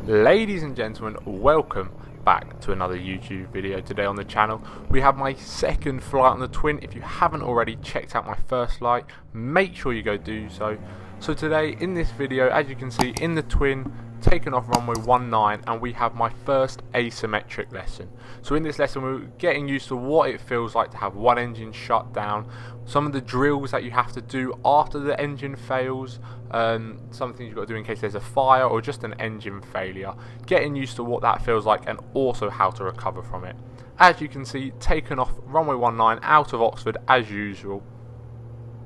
Ladies and gentlemen, welcome back to another YouTube video. Today on the channel we have my second flight on the Twin. If you haven't already checked out my first flight, make sure you go do so. So today in this video, as you can see, in the Twin, taken off runway 19, and we have my first asymmetric lesson. So in this lesson we're getting used to what it feels like to have one engine shut down, some of the drills that you have to do after the engine fails, some things you've got to do in case there's a fire or just an engine failure, getting used to what that feels like and also how to recover from it. As you can see, taken off runway 19 out of Oxford as usual.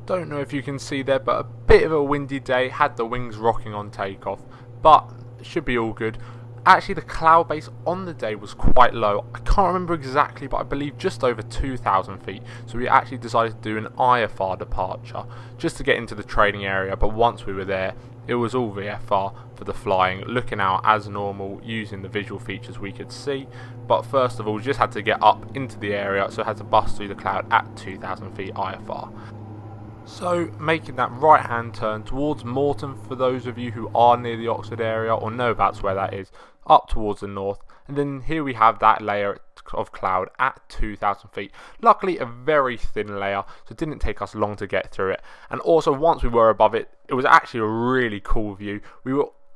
Don't know if you can see there, but a bit of a windy day, had the wings rocking on takeoff, but should be all good. Actually, the cloud base on the day was quite low. I can't remember exactly, but I believe just over 2,000 feet. So we actually decided to do an IFR departure just to get into the training area. But once we were there, it was all VFR for the flying, looking out as normal, using the visual features we could see. But first of all, we just had to get up into the area, so had to bust through the cloud at 2,000 feet IFR. So making that right hand turn towards Moreton, for those of you who are near the Oxford area or know about where that is, up towards the north, and then here we have that layer of cloud at 2,000 feet. Luckily a very thin layer, so it didn't take us long to get through it. And also once we were above it, it was actually a really cool view.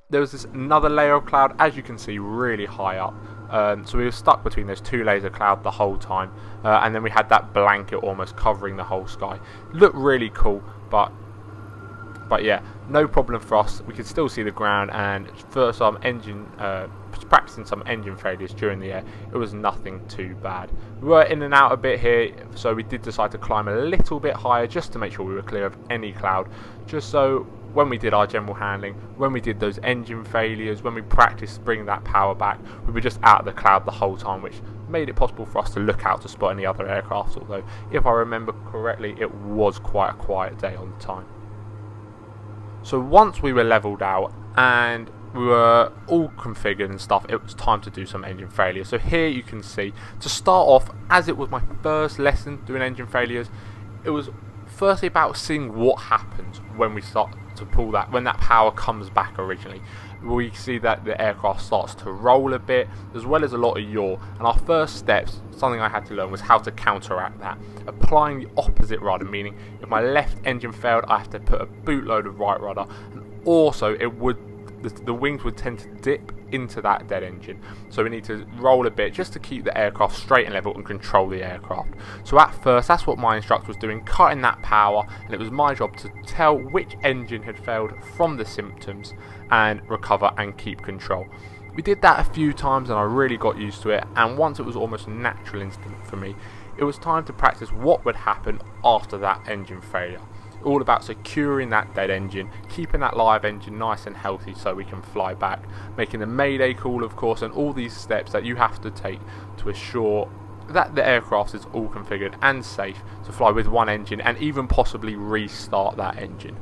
There was this another layer of cloud, as you can see, really high up. So we were stuck between those two layers of cloud the whole time, and then we had that blanket almost covering the whole sky. Looked really cool, but yeah, no problem for us. We could still see the ground, and for some practicing some engine failures during the air, it was nothing too bad. We were in and out a bit here, so we did decide to climb a little bit higher just to make sure we were clear of any cloud, just so when we did our general handling, when we did those engine failures, when we practiced bringing that power back, we were just out of the cloud the whole time, which made it possible for us to look out to spot any other aircraft, although if I remember correctly it was quite a quiet day on the time. So once we were levelled out and we were all configured and stuff, it was time to do some engine failures. So here you can see, to start off, as it was my first lesson doing engine failures, it was firstly about seeing what happens when we start to pull that, when that power comes back originally. We see that the aircraft starts to roll a bit, as well as a lot of yaw, and our first steps, something I had to learn, was how to counteract that, applying the opposite rudder, meaning if my left engine failed, I have to put a bootload of right rudder, and also the wings would tend to dip into that dead engine, so we need to roll a bit just to keep the aircraft straight and level and control the aircraft. So at first, that's what my instructor was doing, cutting that power, and it was my job to tell which engine had failed from the symptoms and recover and keep control. We did that a few times and I really got used to it, and once it was almost a natural instinct for me, it was time to practice what would happen after that engine failure. All about securing that dead engine, keeping that live engine nice and healthy so we can fly back, making the mayday call of course, and all these steps that you have to take to assure that the aircraft is all configured and safe to fly with one engine and even possibly restart that engine.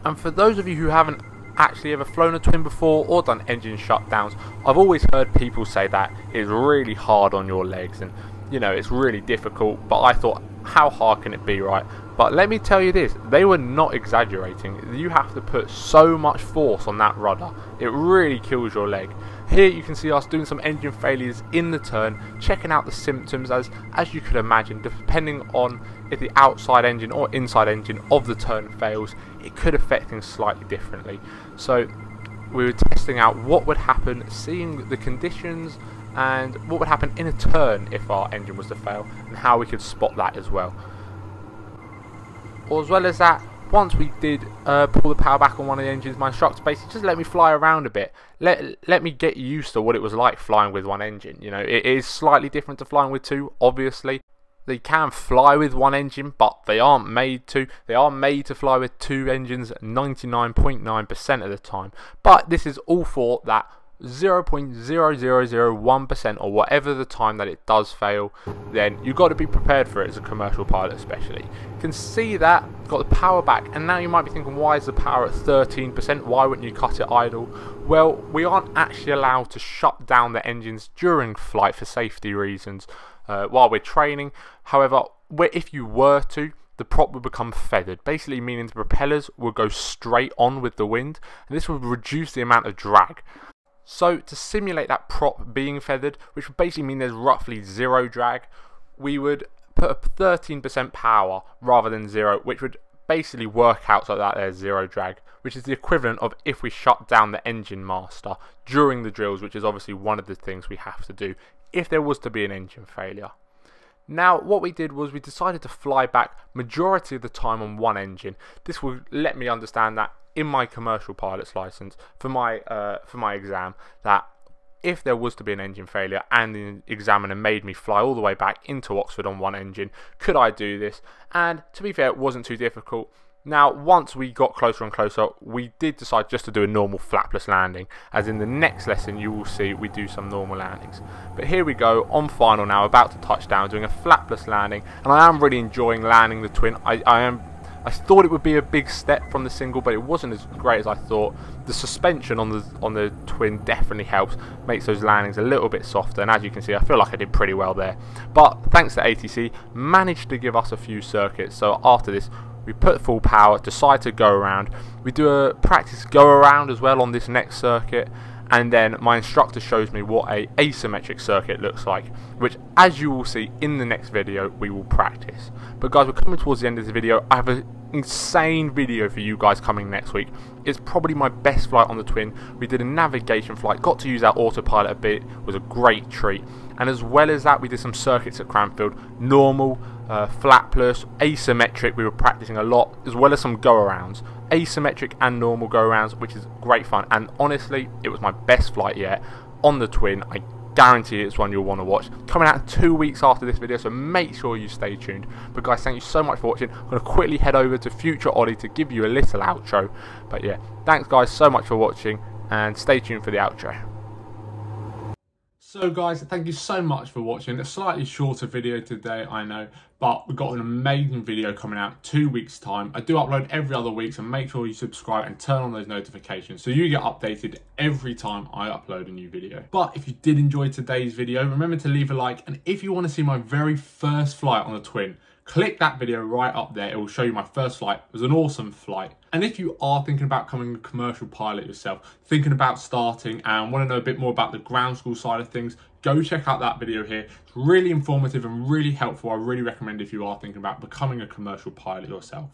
And for those of you who haven't actually ever flown a Twin before or done engine shutdowns, I've always heard people say that it's really hard on your legs and you know it's really difficult, but I thought, how hard can it be, right? But let me tell you this, they were not exaggerating. You have to put so much force on that rudder, it really kills your leg. Here you can see us doing some engine failures in the turn, checking out the symptoms, as you could imagine, depending on if the outside engine or inside engine of the turn fails, it could affect things slightly differently. So we were testing out what would happen, seeing the conditions and what would happen in a turn if our engine was to fail, and how we could spot that as well. Or as well as that, once we did pull the power back on one of the engines, my instructor basically just let me fly around a bit. Let me get used to what it was like flying with one engine. You know, it is slightly different to flying with two, obviously. They can fly with one engine, but they aren't made to. They are made to fly with two engines 99.9% of the time. But this is all for that 0.0001% or whatever the time that it does fail, then you've got to be prepared for it as a commercial pilot especially. You can see that, got the power back, and now you might be thinking, why is the power at 13%? Why wouldn't you cut it idle? Well, we aren't actually allowed to shut down the engines during flight for safety reasons while we're training. However, if you were to, the prop would become feathered, basically meaning the propellers would go straight on with the wind, and this would reduce the amount of drag. So to simulate that prop being feathered, which would basically mean there's roughly zero drag, we would put a 13% power rather than zero, which would basically work out so that there's zero drag, which is the equivalent of if we shut down the engine master during the drills, which is obviously one of the things we have to do if there was to be an engine failure. Now what we did was we decided to fly back majority of the time on one engine. This will let me understand that in my commercial pilot's license for my exam, that if there was to be an engine failure and the examiner made me fly all the way back into Oxford on one engine, could I do this? And to be fair, it wasn't too difficult. Now, once we got closer and closer, we did decide just to do a normal flapless landing, as in the next lesson you will see we do some normal landings. But here we go, on final now, about to touch down, doing a flapless landing, and I am really enjoying landing the twin. I thought it would be a big step from the single, but it wasn't as great as I thought. The suspension on the twin definitely helps, makes those landings a little bit softer, and as you can see, I feel like I did pretty well there. But thanks to ATC, managed to give us a few circuits. So after this, we put full power, decide to go around. We do a practice go around as well on this next circuit, and then my instructor shows me what a asymmetric circuit looks like, which, as you will see in the next video, we will practice. But guys, we're coming towards the end of the video. I have an insane video for you guys coming next week. It's probably my best flight on the twin. We did a navigation flight, got to use our autopilot a bit, it was a great treat. And as well as that, we did some circuits at Cranfield, normal, flapless, asymmetric, we were practicing a lot, as well as some go-arounds, asymmetric and normal go-arounds, which is great fun. And honestly, it was my best flight yet on the twin. I guarantee it's one you'll want to watch. Coming out 2 weeks after this video, so make sure you stay tuned. But guys, thank you so much for watching. I'm going to quickly head over to Future Oddie to give you a little outro. But yeah, thanks guys so much for watching, and stay tuned for the outro. So guys, thank you so much for watching. A slightly shorter video today, I know, but we've got an amazing video coming out 2 weeks time. I do upload every other week, so make sure you subscribe and turn on those notifications so you get updated every time I upload a new video. But if you did enjoy today's video, remember to leave a like, and if you want to see my very first flight on the twin, click that video right up there. It will show you my first flight. It was an awesome flight. And if you are thinking about becoming a commercial pilot yourself, thinking about starting and want to know a bit more about the ground school side of things, go check out that video here. It's really informative and really helpful. I really recommend if you are thinking about becoming a commercial pilot yourself.